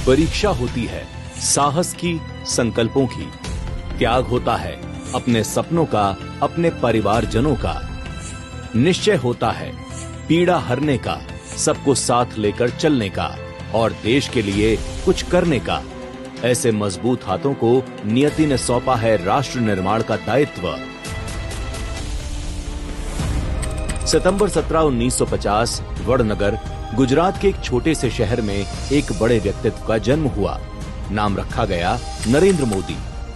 परीक्षा होती है साहस की, संकल्पों की। त्याग होता है अपने सपनों का, अपने परिवारजनों का। निश्चय होता है पीड़ा हरने का, सबको साथ लेकर चलने का और देश के लिए कुछ करने का। ऐसे मजबूत हाथों को नियति ने सौंपा है राष्ट्र निर्माण का दायित्व। सितंबर 17, 1950 वडनगर, गुजरात के एक छोटे से शहर में एक बड़े व्यक्तित्व का जन्म हुआ। नाम रखा गया नरेंद्र मोदी,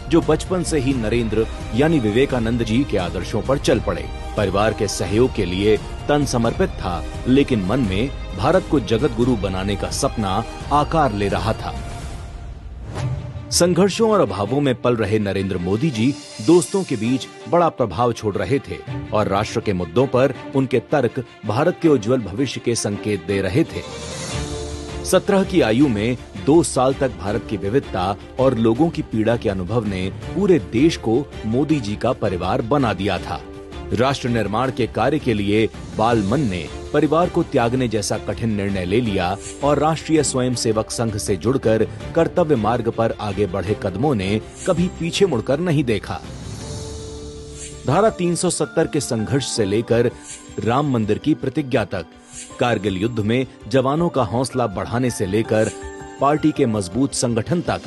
जो बचपन से ही नरेंद्र यानी विवेकानंद जी के आदर्शों पर चल पड़े। परिवार के सहयोग के लिए तन समर्पित था, लेकिन मन में भारत को जगत गुरु बनाने का सपना आकार ले रहा था। संघर्षों और अभावों में पल रहे नरेंद्र मोदी जी दोस्तों के बीच बड़ा प्रभाव छोड़ रहे थे और राष्ट्र के मुद्दों पर उनके तर्क भारत के उज्जवल भविष्य के संकेत दे रहे थे। 17 की आयु में 2 साल तक भारत की विविधता और लोगों की पीड़ा के अनुभव ने पूरे देश को मोदी जी का परिवार बना दिया था। राष्ट्र निर्माण के कार्य के लिए बाल मन ने परिवार को त्यागने जैसा कठिन निर्णय ले लिया और राष्ट्रीय स्वयंसेवक संघ से जुड़कर कर्तव्य मार्ग पर आगे बढ़े कदमों ने कभी पीछे मुड़कर नहीं देखा। धारा 370 के संघर्ष से लेकर राम मंदिर की प्रतिज्ञा तक, कारगिल युद्ध में जवानों का हौसला बढ़ाने से लेकर पार्टी के मजबूत संगठन तक,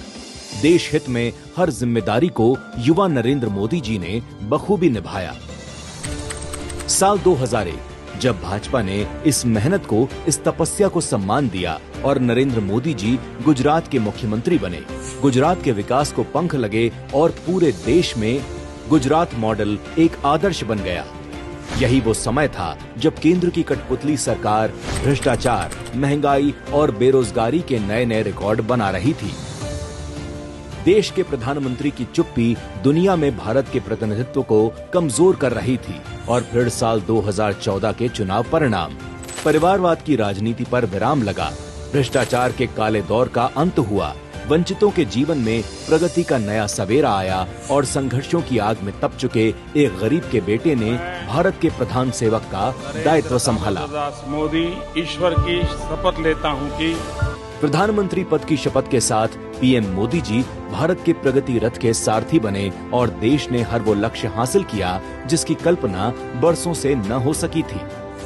देश हित में हर जिम्मेदारी को युवा नरेंद्र मोदी जी ने बखूबी निभाया। साल 2001 जब भाजपा ने इस मेहनत को, इस तपस्या को सम्मान दिया और नरेंद्र मोदी जी गुजरात के मुख्यमंत्री बने, गुजरात के विकास को पंख लगे और पूरे देश में गुजरात मॉडल एक आदर्श बन गया। यही वो समय था जब केंद्र की कठपुतली सरकार भ्रष्टाचार, महंगाई और बेरोजगारी के नए नए रिकॉर्ड बना रही थी। देश के प्रधानमंत्री की चुप्पी दुनिया में भारत के प्रतिनिधित्व को कमजोर कर रही थी और फिर साल 2014 के चुनाव परिणाम, परिवारवाद की राजनीति पर विराम लगा, भ्रष्टाचार के काले दौर का अंत हुआ, वंचितों के जीवन में प्रगति का नया सवेरा आया और संघर्षों की आग में तप चुके एक गरीब के बेटे ने भारत के प्रधान सेवक का दायित्व संभाला। मोदी ईश्वर की शपथ लेता हूं कि प्रधानमंत्री पद की शपथ के साथ पीएम मोदी जी भारत के प्रगति रथ के सारथी बने और देश ने हर वो लक्ष्य हासिल किया जिसकी कल्पना बरसों से न हो सकी थी।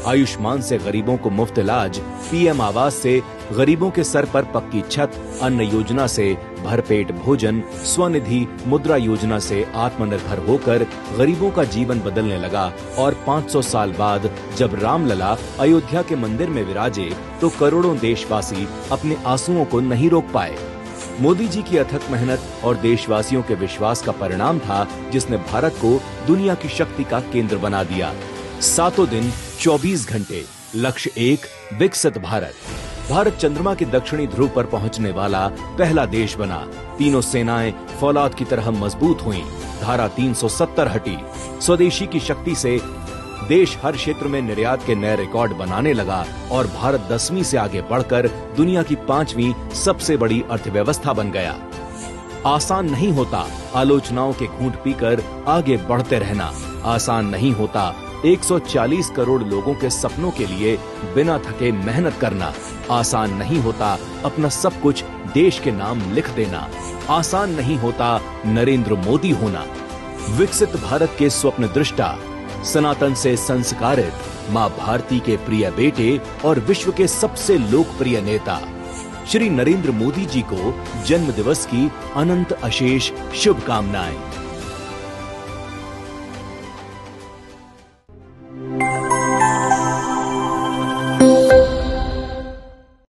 आयुष्मान से गरीबों को मुफ्त इलाज, पीएम आवास से गरीबों के सर पर पक्की छत, अन्न योजना से भरपेट भोजन, स्वनिधि मुद्रा योजना से आत्मनिर्भर होकर गरीबों का जीवन बदलने लगा और 500 साल बाद जब रामलला अयोध्या के मंदिर में विराजे तो करोड़ों देशवासी अपने आंसुओं को नहीं रोक पाए। मोदी जी की अथक मेहनत और देशवासियों के विश्वास का परिणाम था जिसने भारत को दुनिया की शक्ति का केंद्र बना दिया। 7 दिन 24 घंटे, लक्ष्य एक, विकसित भारत। भारत चंद्रमा के दक्षिणी ध्रुव पर पहुंचने वाला पहला देश बना। तीनों सेनाएं फौलाद की तरह मजबूत हुईं। धारा 370 हटी। स्वदेशी की शक्ति से देश हर क्षेत्र में निर्यात के नए रिकॉर्ड बनाने लगा और भारत 10वीं से आगे बढ़कर दुनिया की 5वीं सबसे बड़ी अर्थव्यवस्था बन गया। आसान नहीं होता आलोचनाओं के घूंट पीकर आगे बढ़ते रहना। आसान नहीं होता 140 करोड़ लोगों के सपनों के लिए बिना थके मेहनत करना। आसान नहीं होता अपना सब कुछ देश के नाम लिख देना। आसान नहीं होता नरेंद्र मोदी होना। विकसित भारत के स्वप्न दृष्टा, सनातन से संस्कारित, मां भारती के प्रिय बेटे और विश्व के सबसे लोकप्रिय नेता श्री नरेंद्र मोदी जी को जन्म दिवस की अनंत अशेष शुभकामनाएं।